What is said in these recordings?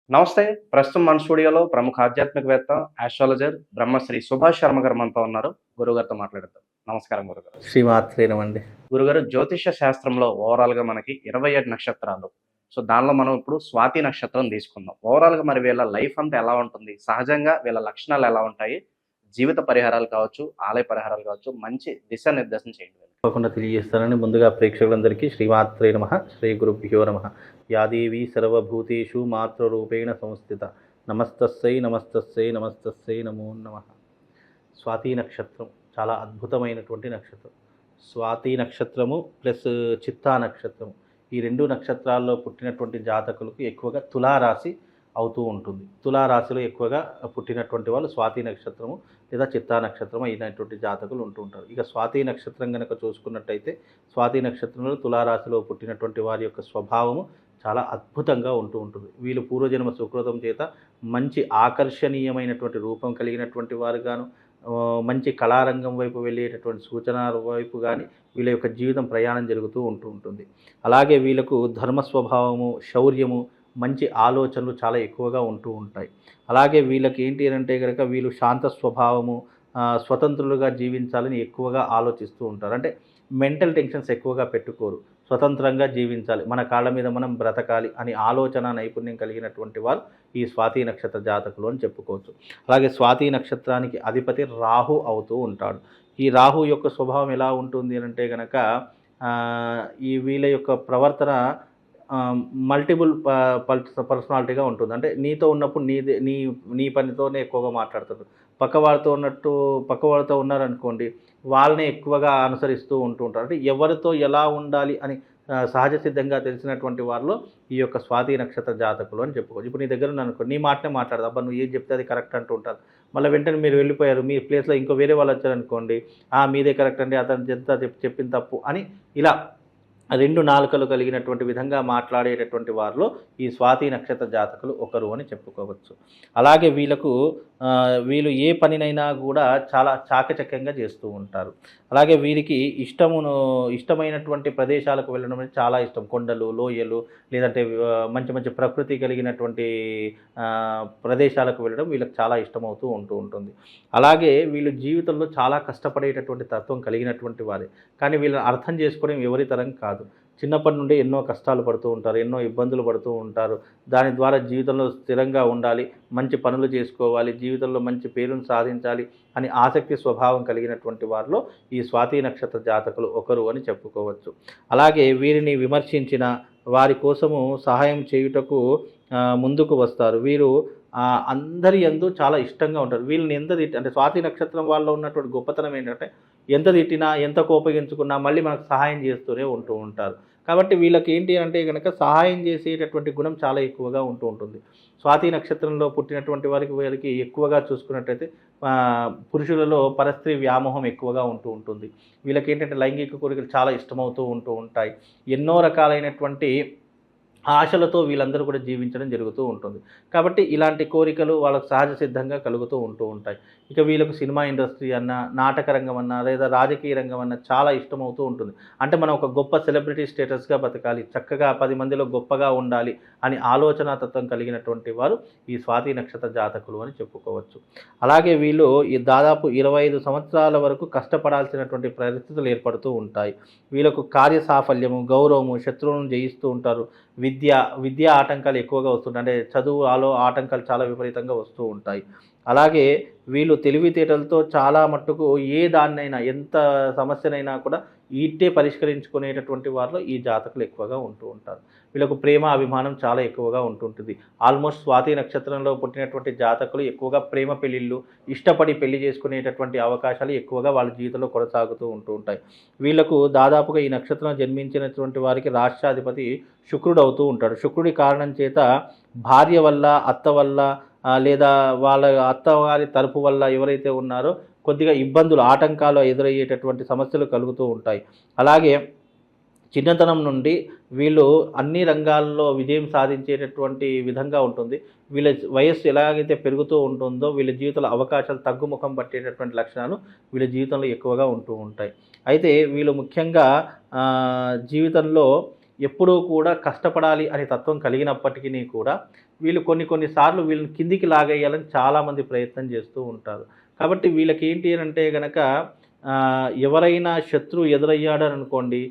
నమస్తే. ప్రస్తుతం మన స్టూడియోలో ప్రముఖ ఆధ్యాత్మికవేత్త, ఆస్ట్రాలజర్ బ్రహ్మశ్రీ సుభాష్ శర్మ గారు మనతో ఉన్నారు. గురువుగారితో మాట్లాడేద్దాం. నమస్కారం గురుగారు. శ్రీమాత్రే నమండి. గురుగారు, జ్యోతిష్య శాస్త్రంలో ఓవరాల్‌గా మనకి 27 నక్షత్రాలు. సో, దానిలో మనం ఇప్పుడు స్వాతి నక్షత్రం తీసుకుందాం. ఓవరాల్‌గా మరి వీళ్ళ లైఫ్ అంతా ఎలా ఉంటుంది? సహజంగా వీళ్ళ లక్షణాలు ఎలా ఉంటాయి? జీవిత పరిహారాలు కావచ్చు, ఆలయ పరిహారాలు కావచ్చు, మంచి దిశానిర్దేశం చేయండి వీళ్ళకి. తప్పకుండా తెలియజేస్తానని ముందుగా ప్రేక్షకులందరికీ శ్రీమాత్రే నమః, శ్రీ గురుభ్యో నమః. యాదేవి సర్వభూతేషు మాతృరూపేణ సంస్థిత నమస్తస్సై నమస్తస్సై నమస్తస్సై నమో నమః. స్వాతి నక్షత్రం చాలా అద్భుతమైనటువంటి నక్షత్రం. స్వాతి నక్షత్రము ప్లస్ చిత్తా నక్షత్రము, ఈ రెండు నక్షత్రాల్లో పుట్టినటువంటి జాతకులకు ఎక్కువగా తులారాశి అవుతూ ఉంటుంది. తులారాశిలో ఎక్కువగా పుట్టినటువంటి వాళ్ళు స్వాతి నక్షత్రము లేదా చిత్తా నక్షత్రం అయినటువంటి జాతకులు ఉంటూ ఉంటారు. ఇక స్వాతి నక్షత్రం కనుక చూసుకున్నట్టయితే, స్వాతి నక్షత్రంలో తులారాశిలో పుట్టినటువంటి వారి యొక్క స్వభావము చాలా అద్భుతంగా ఉంటూ ఉంటుంది. వీళ్ళు పూర్వజన్మ సుకృతం చేత మంచి ఆకర్షణీయమైనటువంటి రూపం కలిగినటువంటి వారుగాను, మంచి కళారంగం వైపు వెళ్ళేటటువంటి సూచనల వైపు కానీ వీళ్ళ యొక్క జీవితం ప్రయాణం జరుగుతూ ఉంటుంది. అలాగే వీళ్ళకు ధర్మ స్వభావము, శౌర్యము, మంచి ఆలోచనలు చాలా ఎక్కువగా ఉంటూ ఉంటాయి. అలాగే వీళ్ళకి ఏంటి అంటే కనుక వీళ్ళు శాంత స్వభావము, స్వతంత్రులుగా జీవించాలని ఎక్కువగా ఆలోచిస్తూ ఉంటారు. అంటే మెంటల్ టెన్షన్స్ ఎక్కువగా పెట్టుకోరు. స్వతంత్రంగా జీవించాలి, మన కాళ్ళ మీద మనం బ్రతకాలి అని ఆలోచన నైపుణ్యం కలిగినటువంటి వారు ఈ స్వాతి నక్షత్ర జాతకులు అని చెప్పుకోవచ్చు. అలాగే స్వాతి నక్షత్రానికి అధిపతి రాహు అవుతూ ఉంటాడు. ఈ రాహు యొక్క స్వభావం ఎలా ఉంటుంది అంటే కనుక ఈ వీళ్ళ యొక్క ప్రవర్తన మల్టిపుల్ పర్సనాలిటీగా ఉంటుంది. అంటే నీతో ఉన్నప్పుడు నీ నీ పనితోనే ఎక్కువగా మాట్లాడతాడు. పక్కవాళ్ళతో ఉన్నారనుకోండి, వాళ్ళని ఎక్కువగా అనుసరిస్తూ ఉంటారు. అంటే ఎవరితో ఎలా ఉండాలి అని సహజ సిద్ధంగా తెలిసినటువంటి వారిలో ఈ యొక్క స్వాతి నక్షత్ర జాతకులు అని చెప్పుకోవచ్చు. ఇప్పుడు నీ దగ్గర ఉన్నారనుకో, నీ మాటనే మాట్లాడదు, అబ్బా నువ్వు ఏం చెప్తే అది కరెక్ట్ అంటూ ఉంటారు. మళ్ళీ వెంటనే మీరు వెళ్ళిపోయారు, మీ ప్లేస్లో ఇంకో వేరే వాళ్ళు వచ్చారనుకోండి, మీదే కరెక్ట్ అండి, అతను ఎంత చెప్పింది తప్పు అని ఇలా రెండు నాలుకలు కలిగినటువంటి విధంగా మాట్లాడేటటువంటి వారిలో ఈ స్వాతి నక్షత్ర జాతకులు ఒకరు అని చెప్పుకోవచ్చు. అలాగే వీళ్ళు ఏ పనినైనా కూడా చాలా చాకచక్యంగా చేస్తూ ఉంటారు. అలాగే వీరికి ఇష్టమైనటువంటి ప్రదేశాలకు వెళ్ళడం అనేది చాలా ఇష్టం. కొండలు, లోయలు, లేదంటే మంచి మంచి ప్రకృతి కలిగినటువంటి ప్రదేశాలకు వెళ్ళడం వీళ్ళకి చాలా ఇష్టమవుతూ ఉంటుంది. అలాగే వీళ్ళు జీవితంలో చాలా కష్టపడేటటువంటి తత్వం కలిగినటువంటి వారే. కానీ వీళ్ళని అర్థం చేసుకోవడం ఎవరి తరం కాదు. చిన్నప్పటి నుండి ఎన్నో కష్టాలు పడుతూ ఉంటారు, ఎన్నో ఇబ్బందులు పడుతూ ఉంటారు. దాని ద్వారా జీవితంలో స్థిరంగా ఉండాలి, మంచి పనులు చేసుకోవాలి, జీవితంలో మంచి పేరును సాధించాలి అని ఆసక్తి స్వభావం కలిగినటువంటి వారిలో ఈ స్వాతి నక్షత్ర జాతకులు ఒకరు అని చెప్పుకోవచ్చు. అలాగే వీరిని విమర్శించిన వారి కోసము సహాయం చేయుటకు ముందుకు వస్తారు. వీరు అందరి యందు చాలా ఇష్టంగా ఉంటారు. వీళ్ళని ఎంత అంటే స్వాతి నక్షత్రం వాళ్ళలో ఉన్నటువంటి గొప్పతనం ఏంటంటే, ఎంత తిట్టినా, ఎంత కోపగించుకున్నా మళ్ళీ మనకు సహాయం చేస్తూనే ఉంటారు. కాబట్టి వీళ్ళకి ఏంటి అంటే కనుక సహాయం చేసేటటువంటి గుణం చాలా ఎక్కువగా ఉంటుంది. స్వాతి నక్షత్రంలో పుట్టినటువంటి వీరికి ఎక్కువగా చూసుకున్నట్టయితే పురుషులలో పరస్త్రీ వ్యామోహం ఎక్కువగా ఉంటుంది. వీళ్ళకి ఏంటంటే లైంగిక కోరికలు చాలా ఇష్టమవుతూ ఉంటాయి. ఎన్నో రకాలైనటువంటి ఆశలతో వీళ్ళందరూ కూడా జీవించడం జరుగుతూ ఉంటుంది. కాబట్టి ఇలాంటి కోరికలు వాళ్ళకు సహజ సిద్ధంగా కలుగుతూ ఉంటాయి. ఇక వీళ్ళకు సినిమా ఇండస్ట్రీ అన్నా, నాటక రంగం అన్నా, లేదా రాజకీయ రంగం అన్నా చాలా ఇష్టమవుతూ ఉంటుంది. అంటే మనం ఒక గొప్ప సెలబ్రిటీ స్టేటస్గా బతకాలి, చక్కగా 10 మందిలో గొప్పగా ఉండాలి అని ఆలోచనాతత్వం కలిగినటువంటి వారు ఈ స్వాతి నక్షత్ర జాతకులు అని చెప్పుకోవచ్చు. అలాగే వీళ్ళు ఈ దాదాపు 25 సంవత్సరాల వరకు కష్టపడాల్సినటువంటి పరిస్థితులు ఏర్పడుతూ ఉంటాయి. వీళ్ళకు కార్య సాఫల్యము, గౌరవము, శత్రువులను జయిస్తూ ఉంటారు. విద్యా ఆటంకాలు ఎక్కువగా వస్తుంటాయి. అంటే చదువులో ఆటంకాలు చాలా విపరీతంగా వస్తూ ఉంటాయి. అలాగే వీళ్ళు తెలివితేటలతో చాలా మట్టుకు ఏ దాన్నైనా, ఎంత సమస్యనైనా కూడా ఇట్టే పరిష్కరించుకునేటటువంటి వారిలో ఈ జాతకులు ఎక్కువగా ఉంటారు. వీళ్ళకు ప్రేమ, అభిమానం చాలా ఎక్కువగా ఉంటుంది. ఆల్మోస్ట్ స్వాతి నక్షత్రంలో పుట్టినటువంటి జాతకులు ఎక్కువగా ప్రేమ పెళ్ళిళ్ళు, ఇష్టపడి పెళ్లి చేసుకునేటటువంటి అవకాశాలు ఎక్కువగా వాళ్ళ జీవితంలో కొనసాగుతూ ఉంటాయి. వీళ్లకు దాదాపుగా ఈ నక్షత్రం జన్మించినటువంటి వారికి రాష్ట్రాధిపతి శుక్రుడు అవుతూ ఉంటాడు. శుక్రుడి కారణం చేత భార్య వల్ల, అత్త వల్ల, లేదా వాళ్ళ అత్తవారి తరపు వల్ల ఎవరైతే ఉన్నారో కొద్దిగా ఇబ్బందులు, ఆటంకాలు ఎదురయ్యేటటువంటి సమస్యలు కలుగుతూ ఉంటాయి. అలాగే చిన్నతనం నుండి వీళ్ళు అన్ని రంగాల్లో విజయం సాధించేటటువంటి విధంగా ఉంటుంది. వీళ్ళ వయస్సు ఎలాగైతే పెరుగుతూ ఉంటుందో వీళ్ళ జీవితంలో అవకాశాలు తగ్గుముఖం పట్టేటటువంటి లక్షణాలు వీళ్ళ జీవితంలో ఎక్కువగా ఉంటాయి. అయితే వీళ్ళు ముఖ్యంగా జీవితంలో ఎప్పుడూ కూడా కష్టపడాలి అనే తత్వం కలిగినప్పటికీ కూడా వీళ్ళు కొన్ని సార్లు వీళ్ళని కిందికి లాగేయాలని చాలామంది ప్రయత్నం చేస్తూ ఉంటారు. కాబట్టి వీళ్ళకి ఏంటి అంటే గనక ఎవరైనా శత్రువు ఎదురయ్యాడని అనుకోండి,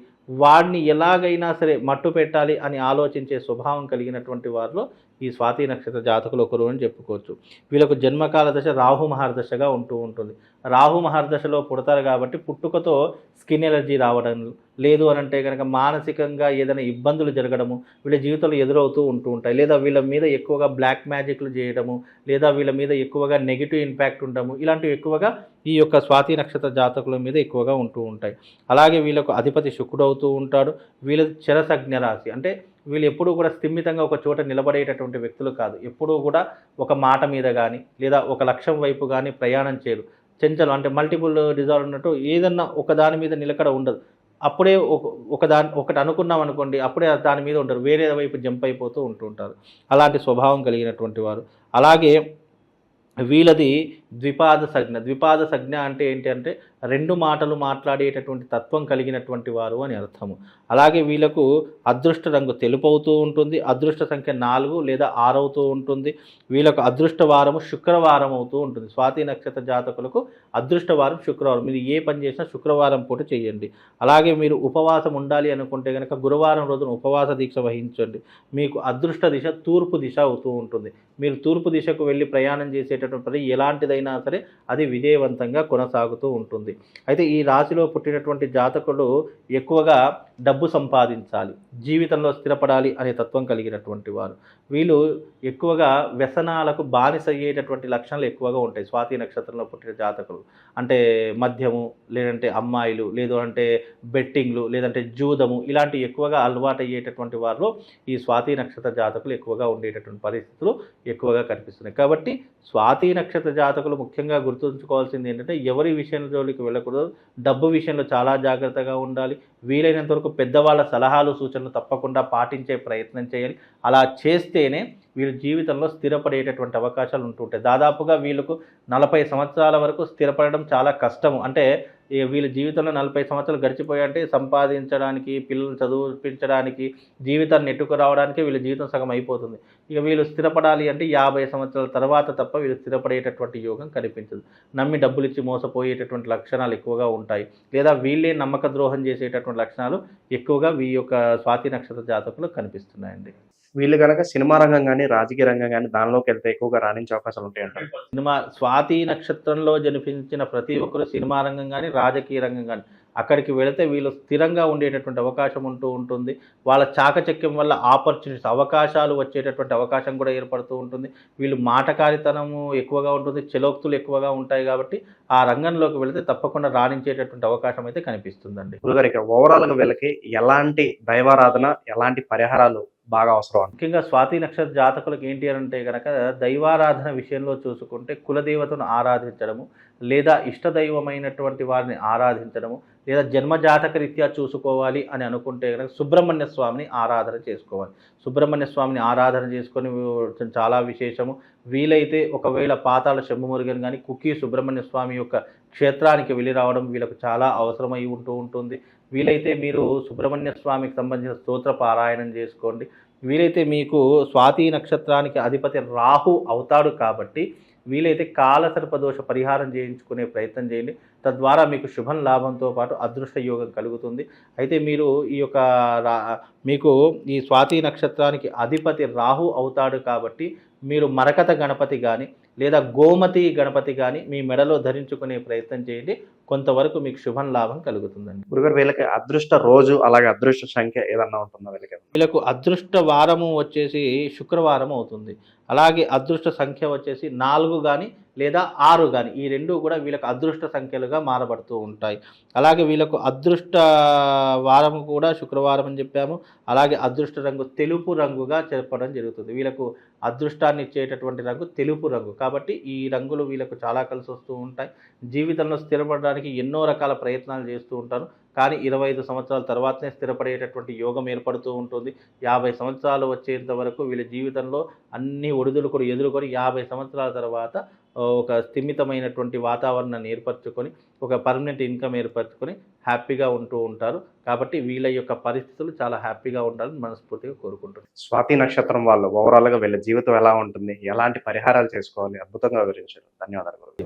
వాడిని ఎలాగైనా సరే మట్టు పెట్టాలి అని ఆలోచించే స్వభావం కలిగినటువంటి వారిలో ఈ స్వాతి నక్షత్ర జాతకులు ఒకరు అని చెప్పుకోవచ్చు. వీళ్ళకు జన్మకాల దశ రాహు మహర్దశగా ఉంటూ ఉంటుంది. రాహు మహర్దశలో పుడతారు కాబట్టి పుట్టుకతో స్కిన్ ఎలర్జీ రావడం, లేదు అని అంటే కనుక మానసికంగా ఏదైనా ఇబ్బందులు జరగడము వీళ్ళ జీవితంలో ఎదురవుతూ ఉంటాయి. లేదా వీళ్ళ మీద ఎక్కువగా బ్లాక్ మ్యాజిక్లు చేయడము, లేదా వీళ్ళ మీద ఎక్కువగా నెగిటివ్ ఇంపాక్ట్ ఉండడము, ఇలాంటివి ఎక్కువగా ఈ యొక్క స్వాతి నక్షత్ర జాతకుల మీద ఎక్కువగా ఉంటూ ఉంటాయి. అలాగే వీళ్ళకు అధిపతి శుక్రుడు అవుతూ ఉంటాడు. వీళ్ళ చరసజ్ఞ రాశి, అంటే వీళ్ళు ఎప్పుడూ కూడా స్థిమితంగా ఒక చోట నిలబడేటటువంటి వ్యక్తులు కాదు. ఎప్పుడూ కూడా ఒక మాట మీద కానీ లేదా ఒక లక్ష్యం వైపు కానీ ప్రయాణం చేయరు. చెంచలు, అంటే మల్టిపుల్ డిజాల్వ్ ఉన్నట్టు ఏదన్నా ఒక దాని మీద నిలకడ ఉండదు. అప్పుడే ఒకటి అనుకున్నాం అనుకోండి, అప్పుడే దాని మీద ఉంటారు, వేరే వైపు జంప్ అయిపోతూ ఉంటారు. అలాంటి స్వభావం కలిగినటువంటి వారు. అలాగే వీళ్ళది ద్విపాద సంజ్ఞ అంటే ఏంటి అంటే రెండు మాటలు మాట్లాడేటటువంటి తత్వం కలిగినటువంటి వారు అని అర్థము. అలాగే వీళ్ళకు అదృష్ట రంగు తెలుపు అవుతూ ఉంటుంది. అదృష్ట సంఖ్య 4 లేదా 6 అవుతూ ఉంటుంది. వీళ్ళకు అదృష్ట వారము శుక్రవారం అవుతూ ఉంటుంది. స్వాతి నక్షత్ర జాతకులకు అదృష్ట వారం శుక్రవారం. మీరు ఏ పని చేసినా శుక్రవారం పూట చేయండి. అలాగే మీరు ఉపవాసం ఉండాలి అనుకుంటే కనుక గురువారం రోజున ఉపవాస దీక్ష వహించండి. మీకు అదృష్ట దిశ తూర్పు దిశ అవుతూ ఉంటుంది. మీరు తూర్పు దిశకు వెళ్ళి ప్రయాణం చేసేటటువంటి పని ఎలాంటిదైనా సరే అది విజయవంతంగా కొనసాగుతూ ఉంటుంది. అయితే ఈ రాశిలో పుట్టినటువంటి జాతకులు ఎక్కువగా డబ్బు సంపాదించాలి, జీవితంలో స్థిరపడాలి అనే తత్వం కలిగినటువంటి వారు. వీళ్ళు ఎక్కువగా వ్యసనాలకు బానిస అయ్యేటటువంటి లక్షణాలు ఎక్కువగా ఉంటాయి స్వాతి నక్షత్రంలో పుట్టిన జాతకులు. అంటే మద్యము, లేదంటే అమ్మాయిలు, లేదు అంటే బెట్టింగ్లు, లేదంటే జూదము, ఇలాంటివి ఎక్కువగా అలవాటు అయ్యేటటువంటి వారిలో ఈ స్వాతి నక్షత్ర జాతకులు ఎక్కువగా ఉండేటటువంటి పరిస్థితులు ఎక్కువగా కనిపిస్తున్నాయి. కాబట్టి స్వాతి నక్షత్ర జాతకులు ముఖ్యంగా గుర్తుంచుకోవాల్సింది ఏంటంటే ఎవరి విషయంలో జోలికి వెళ్ళకూడదు. డబ్బు విషయంలో చాలా జాగ్రత్తగా ఉండాలి. వీలైనంత వరకు పెద్దవాళ్ళ సలహాలు సూచనలు తప్పకుండా పాటించే ప్రయత్నం చేయాలి. అలా చేస్తేనే వీళ్ళ జీవితంలో స్థిరపడేటటువంటి అవకాశాలు ఉంటుంటాయి. దాదాపుగా వీళ్ళకు 40 సంవత్సరాల వరకు స్థిరపడడం చాలా కష్టము. అంటే వీళ్ళ జీవితంలో 40 సంవత్సరాలు గడిచిపోయాయంటే సంపాదించడానికి, పిల్లలు చదివించడానికి, జీవితాన్ని నెట్టుకు రావడానికి వీళ్ళ జీవితం సగం అయిపోతుంది. ఇక వీళ్ళు స్థిరపడాలి అంటే 50 సంవత్సరాల తర్వాత తప్ప వీళ్ళు స్థిరపడేటటువంటి యోగం కనిపించదు. నమ్మి డబ్బులు ఇచ్చి మోసపోయేటటువంటి లక్షణాలు ఎక్కువగా ఉంటాయి. లేదా వీళ్ళే నమ్మక ద్రోహం చేసేటటువంటి లక్షణాలు ఎక్కువగా ఈ యొక్క స్వాతి నక్షత్ర జాతకులు కనిపిస్తున్నాయండి. వీళ్ళు కనుక సినిమా రంగం కానీ రాజకీయ రంగం కానీ దానిలోకి వెళ్తే ఎక్కువగా రాణించే అవకాశాలు ఉంటాయంటారు. స్వాతి నక్షత్రంలో జన్మించిన ప్రతి ఒక్కరు సినిమా రంగం కానీ రాజకీయ రంగం కానీ అక్కడికి వెళితే వీళ్ళు స్థిరంగా ఉండేటటువంటి అవకాశం ఉంటుంది. వాళ్ళ చాకచక్యం వల్ల ఆపర్చునిటీస్, అవకాశాలు వచ్చేటటువంటి అవకాశం కూడా ఏర్పడుతూ ఉంటుంది. వీళ్ళు మాటకారితనము ఎక్కువగా ఉంటుంది, చలోక్తులు ఎక్కువగా ఉంటాయి. కాబట్టి ఆ రంగంలోకి వెళితే తప్పకుండా రాణించేటటువంటి అవకాశం అయితే కనిపిస్తుందండి. గురుగారు, ఓవరాల్గా వీళ్ళకి ఎలాంటి దైవారాధన, ఎలాంటి పరిహారాలు బాగా అవసరం? ముఖ్యంగా స్వాతి నక్షత్ర జాతకులకు ఏంటి అంటే కనుక దైవారాధన విషయంలో చూసుకుంటే కులదేవతను ఆరాధించడము, లేదా ఇష్టదైవమైనటువంటి వారిని ఆరాధించడము, లేదా జన్మజాతక రీత్యా చూసుకోవాలి అని అనుకుంటే కనుక సుబ్రహ్మణ్య స్వామిని ఆరాధన చేసుకోవాలి. సుబ్రహ్మణ్య స్వామిని ఆరాధన చేసుకొని చాలా విశేషము. వీలైతే ఒకవేళ పాతాళ శంభుమురుగన్ కానీ కుక్కీ సుబ్రహ్మణ్య స్వామి యొక్క క్షేత్రానికి వెళ్ళి రావడం వీళ్ళకు చాలా అవసరమై ఉంటుంది. వీలైతే మీరు సుబ్రహ్మణ్య స్వామికి సంబంధించిన స్తోత్ర పారాయణం చేసుకోండి. వీలైతే మీకు స్వాతి నక్షత్రానికి అధిపతి రాహు అవుతాడు కాబట్టి వీలైతే కాలసర్పదోష పరిహారం చేయించుకునే ప్రయత్నం చేయండి. తద్వారా మీకు శుభం లాభంతో పాటు అదృష్ట యోగం కలుగుతుంది. అయితే మీరు మీకు ఈ స్వాతి నక్షత్రానికి అధిపతి రాహు అవుతాడు కాబట్టి మీరు మరకత గణపతి కానీ లేదా గోమతి గణపతి కానీ మీ మెడలో ధరించుకునే ప్రయత్నం చేయండి. కొంతవరకు మీకు శుభం లాభం కలుగుతుందండి. గురుగారు, వీళ్ళకి అదృష్ట రోజు అలాగే అదృష్ట సంఖ్య ఏదన్నా ఉంటుందా? వీళ్ళకు అదృష్ట వారము వచ్చేసి శుక్రవారం అవుతుంది. అలాగే అదృష్ట సంఖ్య వచ్చేసి 4 కానీ లేదా 6 కానీ, ఈ రెండు కూడా వీళ్ళకి అదృష్ట సంఖ్యలుగా మారబడుతూ ఉంటాయి. అలాగే వీళ్ళకు అదృష్ట వారము కూడా శుక్రవారం అని చెప్పాము. అలాగే అదృష్ట రంగు తెలుపు రంగుగా చెప్పడం జరుగుతుంది. వీళ్ళకు అదృష్టాన్ని ఇచ్చేటటువంటి రంగు తెలుపు రంగు కాబట్టి ఈ రంగులు వీళ్ళకు చాలా కలిసి వస్తూ ఉంటాయి. జీవితంలో స్థిరపడడానికి ఎన్నో రకాల ప్రయత్నాలు చేస్తూ ఉంటారు. కానీ 25 సంవత్సరాల తర్వాతనే స్థిరపడేటటువంటి యోగం ఏర్పడుతూ ఉంటుంది. 50 సంవత్సరాలు వచ్చేంత వరకు వీళ్ళ జీవితంలో అన్ని ఒడిదుడుకులు ఎదుర్కొని 50 సంవత్సరాల తర్వాత ఒక స్థిమితమైనటువంటి వాతావరణాన్ని ఏర్పరచుకొని, ఒక పర్మనెంట్ ఇన్కమ్ ఏర్పరచుకొని హ్యాపీగా ఉంటూ ఉంటారు. కాబట్టి వీళ్ళ యొక్క పరిస్థితులు చాలా హ్యాపీగా ఉండాలని మనస్ఫూర్తిగా కోరుకుంటున్నాను. స్వాతి నక్షత్రం వాళ్ళు ఓవరాల్గా వీళ్ళ జీవితం ఎలా ఉంటుంది, ఎలాంటి పరిహారాలు చేసుకోవాలి, అద్భుతంగా వివరించారు. ధన్యవాదాలు గురుజీ.